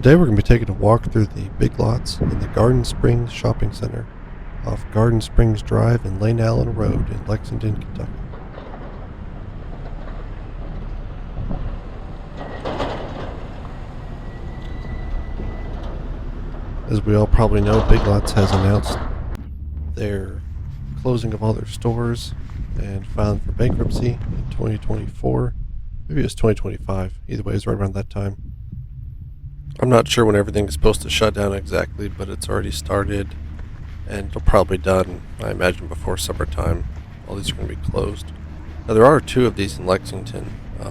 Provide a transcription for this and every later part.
Today we're going to be taking a walk through the Big Lots in the Garden Springs Shopping Center off Garden Springs Drive and Lane Allen Road in Lexington, Kentucky. As we all probably know, Big Lots has announced their closing of all their stores and filing for bankruptcy in 2024. Maybe it was 2025. Either way, it's right around that time. I'm not sure when everything is supposed to shut down exactly, but it's already started and it'll probably done, I imagine, before summertime. All these are going to be closed. Now, there are two of these in Lexington.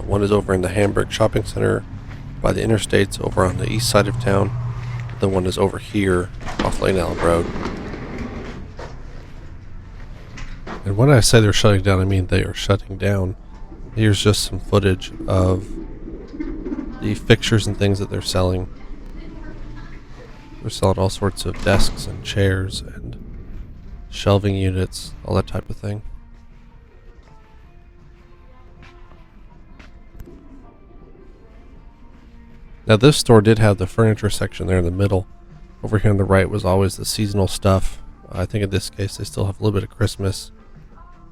One is over in the Hamburg Shopping Center by the interstates over on the east side of town. The one is over here off Lane Allen Road. And when I say they're shutting down, I mean they are shutting down. Here's just some footage of the fixtures and things that they're selling. They're selling all sorts of desks and chairs and shelving units, all that type of thing. Now, this store did have the furniture section there in the middle. Over here on the right was always the seasonal stuff. I think in this case they still have a little bit of Christmas,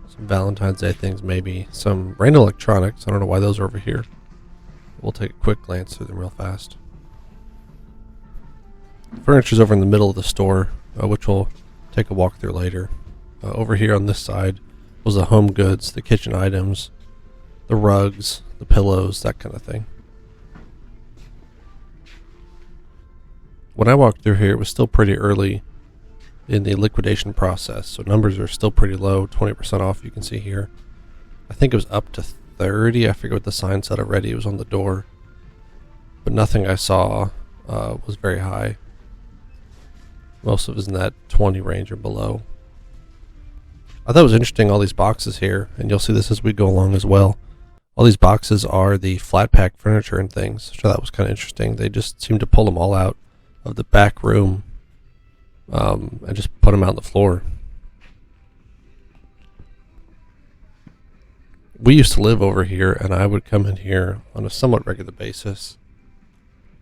some Valentine's Day things, maybe some random electronics. I don't know why those are over here. We'll take a quick glance through them real fast. Furniture's over in the middle of the store, which we'll take a walk through later. Over here on this side was the home goods, the kitchen items, the rugs, the pillows, that kind of thing. When I walked through here, it was still pretty early in the liquidation process, so numbers are still pretty low, 20% off, you can see here. I think it was up to 30. I forget what the sign said already. It was on the door, but nothing I saw was very high. Most of it was in that 20 range or below. I thought it was interesting, all these boxes here, and you'll see this as we go along as well. All these boxes are the flat pack furniture and things, so that was kind of interesting. They just seemed to pull them all out of the back room and just put them out on the floor. We used to live over here, and I would come in here on a somewhat regular basis.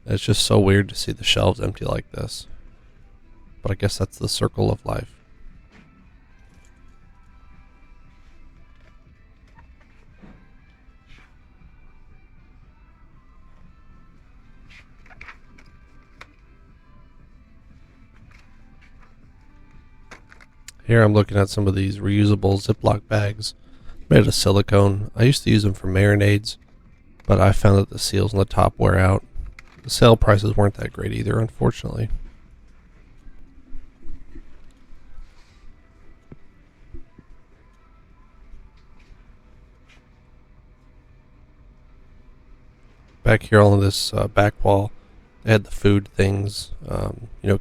It's just so weird to see the shelves empty like this. But I guess that's the circle of life. Here I'm looking at some of these reusable Ziploc bags made of silicone. I used to use them for marinades, but I found that the seals on the top wear out. The sale prices weren't that great either, unfortunately. Back here on this back wall, they had the food things,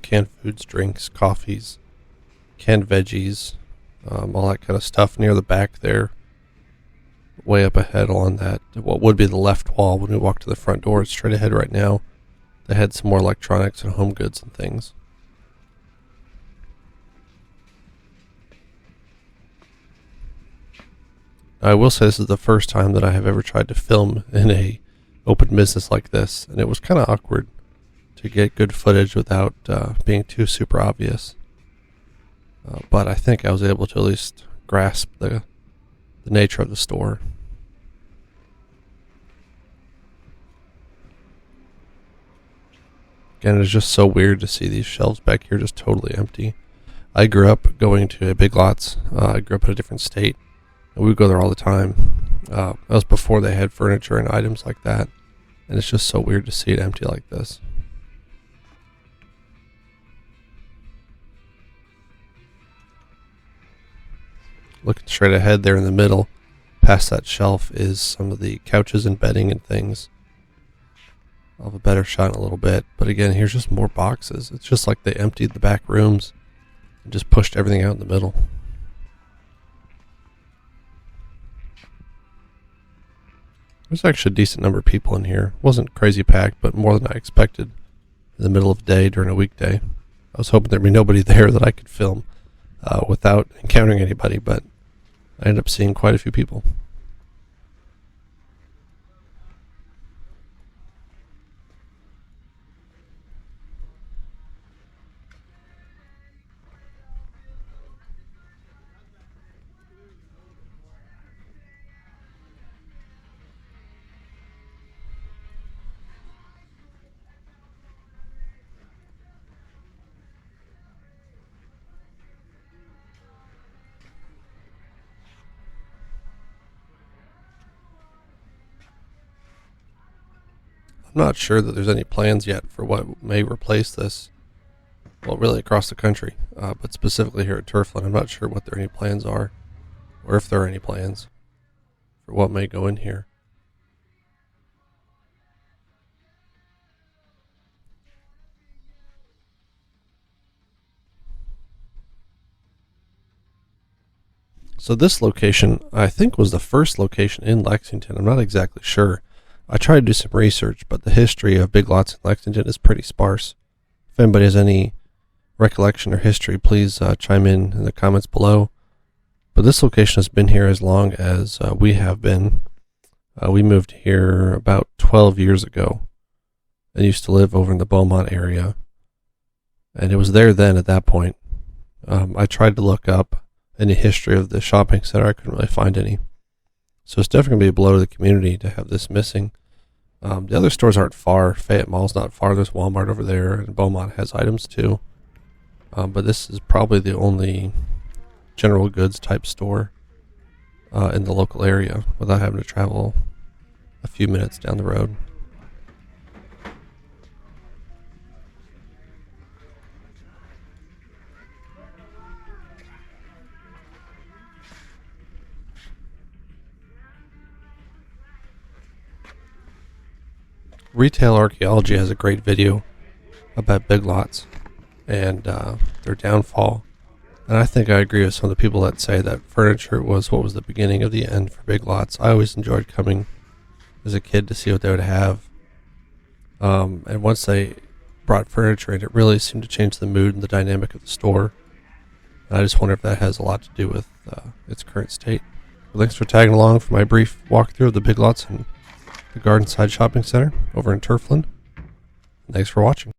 canned foods, drinks, coffees, canned veggies, all that kind of stuff near the back there. Way up ahead on that, what would be the left wall when we walk to the front door. It's straight ahead right now. They had some more electronics and home goods and things. I will say this is the first time that I have ever tried to film in a open business like this, and it was kind of awkward to get good footage without being too super obvious. But I think I was able to at least grasp the nature of the store. Again, it's just so weird to see these shelves back here just totally empty. I grew up going to Big Lots. I grew up in a different state, and we would go there all the time. That was before they had furniture and items like that, and it's just so weird to see it empty like this. Looking straight ahead there in the middle, past that shelf, is some of the couches and bedding and things. I'll have a better shot in a little bit, but again, here's just more boxes. It's just like they emptied the back rooms and just pushed everything out in the middle. There's actually a decent number of people in here. It wasn't crazy packed, but more than I expected in the middle of the day during a weekday. I was hoping there'd be nobody there that I could film without encountering anybody, but I ended up seeing quite a few people. I'm not sure that there's any plans yet for what may replace this. Well, really across the country, but specifically here at Turfland, I'm not sure what any plans are, or if there are any plans for what may go in here. So this location, I think, was the first location in Lexington. I'm not exactly sure. I tried to do some research, but the history of Big Lots in Lexington is pretty sparse. If anybody has any recollection or history, please chime in the comments below. But this location has been here as long as we have been. We moved here about 12 years ago and used to live over in the Beaumont area. And it was there then at that point. I tried to look up any history of the shopping center. I couldn't really find any. So it's definitely going to be a blow to the community to have this missing. The other stores aren't far. Fayette Mall's not far. There's Walmart over there, and Beaumont has items too. But this is probably the only general goods type store in the local area without having to travel a few minutes down the road. Retail Archaeology has a great video about Big Lots and their downfall. And I think I agree with some of the people that say that furniture was what was the beginning of the end for Big Lots. I always enjoyed coming as a kid to see what they would have. And once they brought furniture in, it really seemed to change the mood and the dynamic of the store. And I just wonder if that has a lot to do with its current state. Well, thanks for tagging along for my brief walkthrough of the Big Lots and the Gardenside Shopping Center over in Turfland. Thanks for watching.